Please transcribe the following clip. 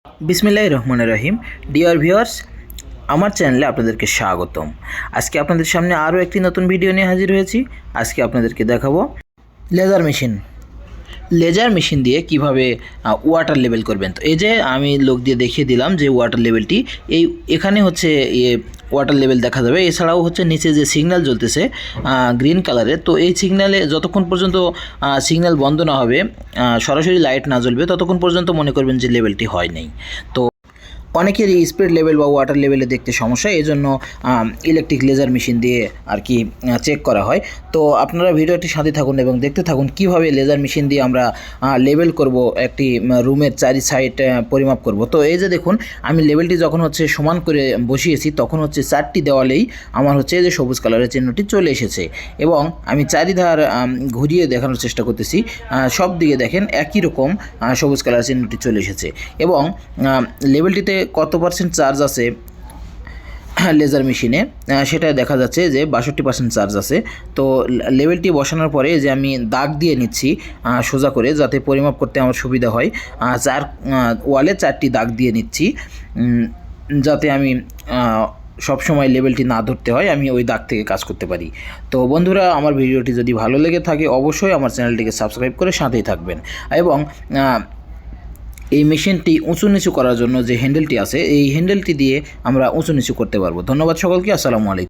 বিসমিল্লাহির রহমানির রহিম। Dear viewers, আমার চ্যানেলে আপনাদেরকে স্বাগতম। আজকে আপনাদের সামনে আরও একটি নতুন ভিডিও নিয়ে হাজির হয়েছি। আজকে আপনাদেরকে দেখাবো লেজার মেশিন দিয়ে কিভাবে ওয়াটার লেভেল করবেন। তো এই যে আমি লোক দিয়ে দেখিয়ে দিলাম যে ওয়াটার লেভেলটি এখানে হচ্ছে ওয়াটার লেভেল দেখা যাবে। এছাড়াও হচ্ছে নিচে যে সিগন্যাল জ্বলতেছে গ্রিন কালারের, তো এই সিগন্যালে যতক্ষণ পর্যন্ত সিগন্যাল বন্ধ না হবে, সরাসরি লাইট না জ্বলবে, ততক্ষণ পর্যন্ত মনে করবেন যে লেভেলটি হয় নাই। তো অনেকেরই স্পিড লেভেল বা ওয়াটার লেভেলে দেখতে সমস্যা, এই জন্য ইলেকট্রিক লেজার মেশিন দিয়ে আর কি চেক করা হয়। তো আপনারা ভিডিওটি সাথে থাকুন এবং দেখতে থাকুন কিভাবে লেজার মেশিন দিয়ে আমরা লেভেল করব, একটি রুমের চারি সাইড পরিমাপ করব। তো এই যে দেখুন, আমি লেভেলটি যখন হচ্ছে সমান করে বসিয়েছি, তখন হচ্ছে চারটি দেওয়ালেই আমার হচ্ছে যে সবুজ কালারের চিহ্নটি চলে এসেছে এবং আমি চারিধার ঘুরিয়ে দেখানোর চেষ্টা করতেছি। সব দিকে দেখেন একই রকম সবুজ কালারের চিহ্নটি চলে এসেছে এবং লেভেলটিতে কত পার্সেন্ট চার্জ আছে লেজার মেশিনে সেটা দেখা যাচ্ছে যে 62% চার্জ আছে। তো লেভেলটি বসানোর পরে যে আমি দাগ দিয়ে নিচ্ছি সোজা করে, যাতে পরিমাপ করতে আমার সুবিধা হয়। ওয়ালে 4টি দাগ দিয়ে নিচ্ছি, যাতে আমি সবসময় লেভেলটি না ধরতে হয়, আমি ওই দাগ থেকে কাজ করতে পারি। তো বন্ধুরা, আমার ভিডিওটি যদি ভালো লেগে থাকে অবশ্যই আমার চ্যানেলটিকে সাবস্ক্রাইব করে সাথেই থাকবেন। এবং এই মেশিনটি উঁচু নিচু করার জন্য যে হ্যান্ডেলটি আছে, এই হ্যান্ডেলটি দিয়ে আমরা উঁচু নিচু করতে পারবো। ধন্যবাদ সকলকে। আসসালামু আলাইকুম।